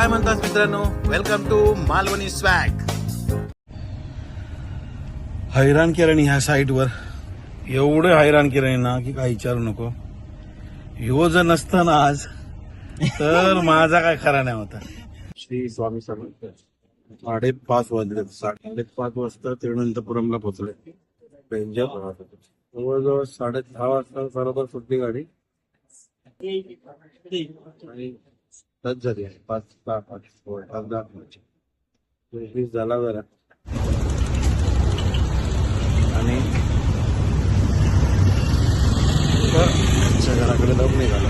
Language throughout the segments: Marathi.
काय म्हणतात मित्रांनो, वेलकम टू मालवणी स्वॅग. हैराण केलं ह्या साईटवर, एवढं हैराण केलं ना की काय विचारू नको. ह्यो जर नसता ना आज तर माझा काय खरा नाही होता. श्री स्वामी समर्थ. 5:30 वाजले. 5:30 वाजता तिरुवनंतपुरमला पोहोचले. डेंजर. जवळजवळ 10:30 वाजता बरोबर सुटली गाडी आणि टच झाली. 5:10 झाला जरा आणि घराकडे जाऊन निघाला.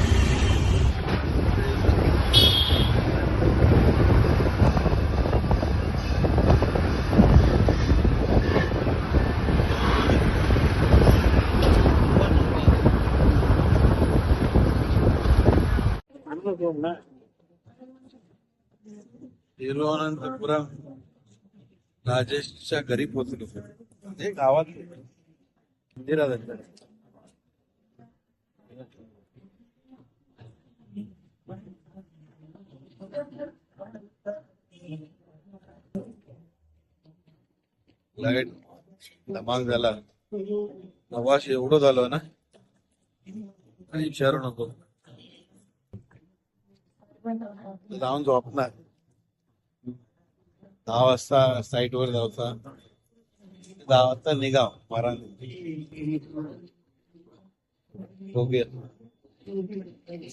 तिरुवनंतपुरम राजेशच्या घरी पोहोचलो. हे गावात मंदिरात लाईट धमाल झाला. नवाश एवढं झालं ना काही विचारू नको. जाऊन झोपणार. 10 वाजता साईट वर जायचा. 10 वाजता निघाव मारा.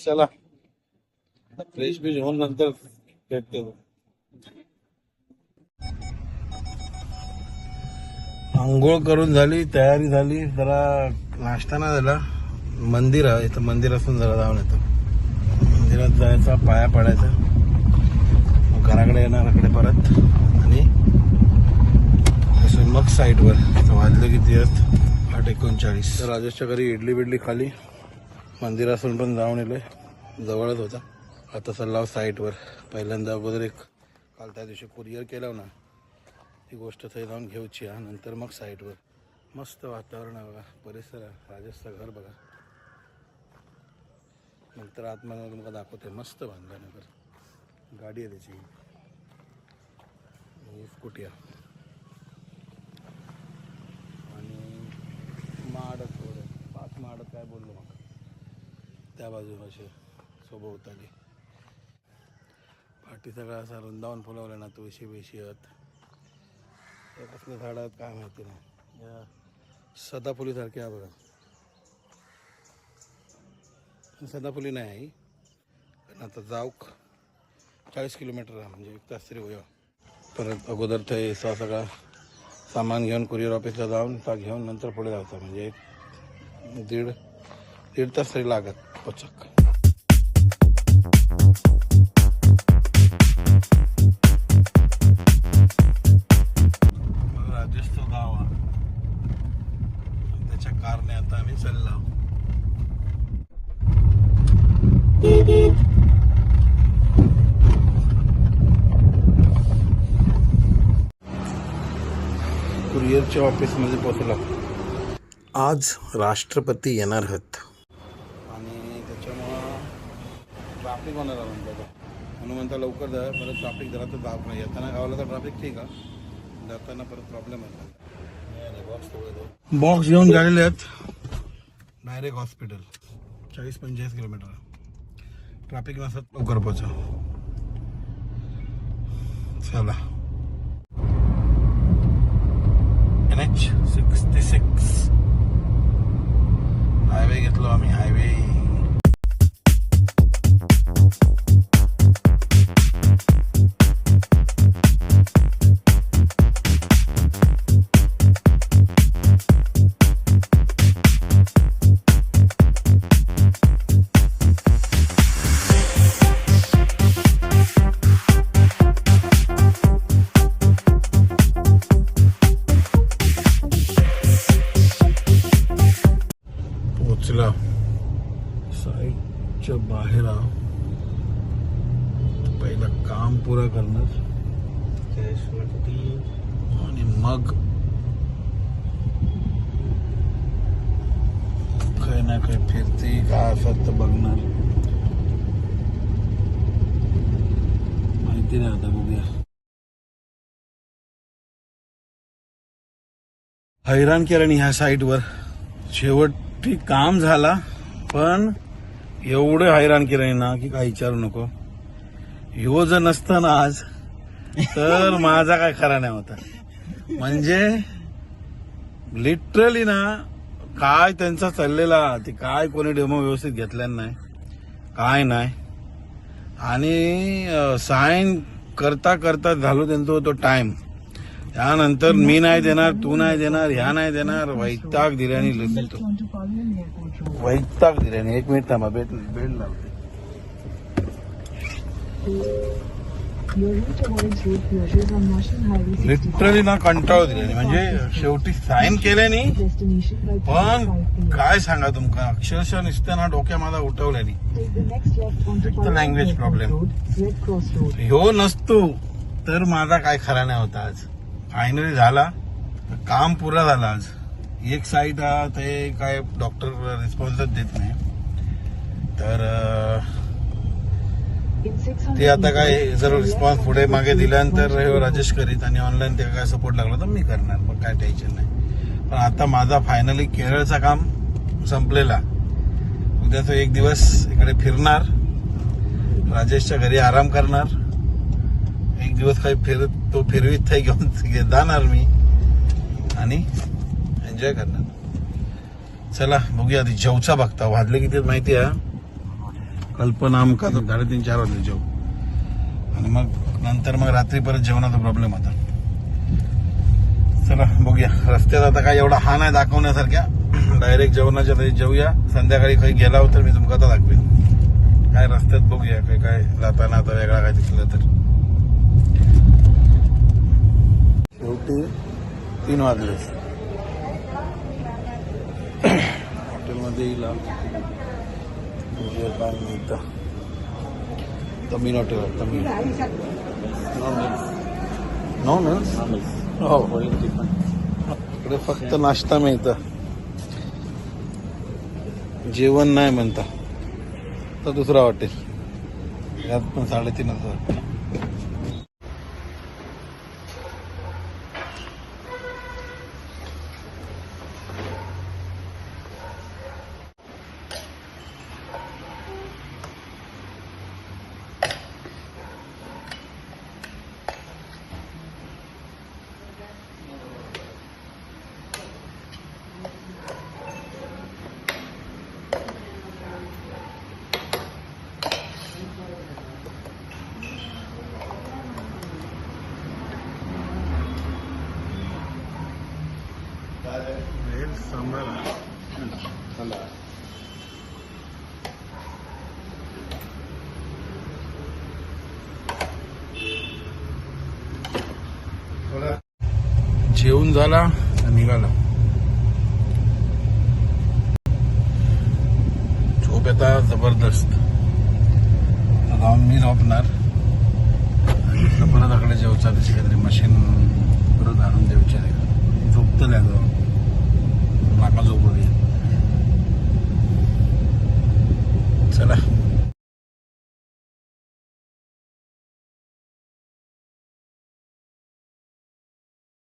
चला फ्रेश बीज होऊन नंतर भेटते. आंघोळ करून झाली, तयारी झाली. जरा नाश्ता नाही झाला. मंदिर आहे इथं, मंदिरातून जरा जाऊन येतो. मंदिरात जायचा, पाया पडायचा, मग घराकडे येणार इकडे परत आणि मग साईटवर. वाजले किती आहेत? 8:39. तर राजेशच्या घरी इडली बिडली खाली. मंदिरातून पण जाऊन येले, जवळच होता. आता चालला साईटवर. पहिल्यांदा अगोदर काल त्या दिवशी कुरिअर केलं ना, ही गोष्ट ते जाऊन घेऊची. नंतर मग साईटवर. मस्त वातावरण आहे बघा, परिसर आहे. राजेशचं घर बघा. नंतर आतमध्ये तुमका दाखवते. मस्त बांधल्यानगर गाडी आहे त्याची, स्कूटी आहे. आणि माड थोडं 5 माड काय बोललो मग त्या बाजूला असे सोबवताली. पाठी सगळं असा वृंदावन फुलवलं ना, तुळशी बेशी आहेत. कसल्या झाडं आहेत काय माहिती नाही. या सदाफुलीसारखे आहे बघा. सदाफुली नाही आहे पण आता जाऊक 40 किलोमीटर आहे, म्हणजे 1 तास तरी होया. परत अगोदर ते सगळं सामान घेऊन कुरिअर ऑफिसला जाऊन घेऊन नंतर पुढे जायचं. म्हणजे 1.5 तास तरी लागत पोचक. राजेशचं गाव आहे, त्याच्या कारने आता आम्ही चाललो. कुरिअरच्या ऑफिसमध्ये पोहोचला. आज राष्ट्रपती येणार आहेत आणि त्याच्यामुळं ट्रॅफिक होणार आहे म्हणतात. म्हणून म्हणता लवकर जा. परत ट्रॅफिक जरा तर जात नाही. येताना गावाला तर ट्रॅफिक ठीक आहे, जाताना परत प्रॉब्लेम आहे. बॉक्स घेऊन झालेले आहेत. Direct hospital. 40-45 किलोमीटर. ट्रॅफिक नसत लवकर पोहोचा. चला. NH66 हायवे घेतलो आम्ही. हायवे साईटच्या बाहेर. पहिला काम पुरा करणार आणि मग काही ना काही फिरते काय असत तर बघणार. माहिती नाही, आता बघूया. हैराण केलं ह्या साईटवर. शेवटी काम झाला, पण एवढं हैराण केलं ना की काही विचारू नको. ह्यो जर नसतं ना आज, तर माझा काय खरा नाही होता. म्हणजे लिटरली ना, काय त्यांचा चाललेला ते, काय कोणी डेमो व्यवस्थित घेतलेला नाही, काय नाही. आणि साईन करता करता झालो त्यांचा तो टाइम. त्यानंतर मी नाही देणार, तू नाही देणार, ह्या नाही देणार, वैताग दिल्याने लिहितो, वैताग दिल्याने. 1 मिनिट थांबा, बेड लावते. लिटरली ना कंटाळू दिल्याने. म्हणजे शेवटी साईन केल्याने, पण काय सांगा तुमका, अक्षरशः नुसतं ना डोक्या माझा उठवल्याने. Language problem. ह्यो नसतो तर माझा काय खरा नाही होता. आज फायनली झाला, काम पुरा झाला. आज एक साईड ते काय डॉक्टर रिस्पॉन्सच देत नाही, तर ते आता काय जर रिस्पॉन्स पुढे मागे दिल्यानंतर राजेश करीत, आणि ऑनलाईन ते काय सपोर्ट लागला तर मी करणार, मग काय टेन्शन नाही. पण आता माझा फायनली केरळचा काम संपलेला. उद्याचा 1 दिवस इकडे फिरणार, राजेशच्या घरी आराम करणार, 1 दिवस काही फिरवीत घेऊन जाणार मी, आणि एन्जॉय करणार. चला बघूया. आधी जेवचा बघता, वाजले किती माहिती आहे. कल्पना आमका 3:30-4 वाजले जेव, आणि मग नंतर मग रात्री परत जेवणाचा प्रॉब्लेम होता. चला बघूया. रस्त्यात आता काय एवढा हा नाही दाखवण्यासारख्या, डायरेक्ट जेवणाच्या तरी जेवूया. संध्याकाळी काही गेला तर मी तुमका आता दाखवेन काय रस्त्यात. बघूया काय काय जाताना आता वेगळा काय दिसलं तर. शेवटी 3 वाजले. हॉटेलमध्ये येईल काय मिळतं. Tamil hotel, Tamil non veg. हो, इकडे फक्त नाश्ता मिळतं, जेवण नाही म्हणता. तर दुसरा हॉटेल, यात पण 3,500. जेवून झाला, निघाला. झोप येता जबरदस्त. जाऊन मी झोपणार, परत आकडे जेवचा, त्याची काहीतरी मशीन परत आणून देऊच्या, झोपतल्या जाऊन.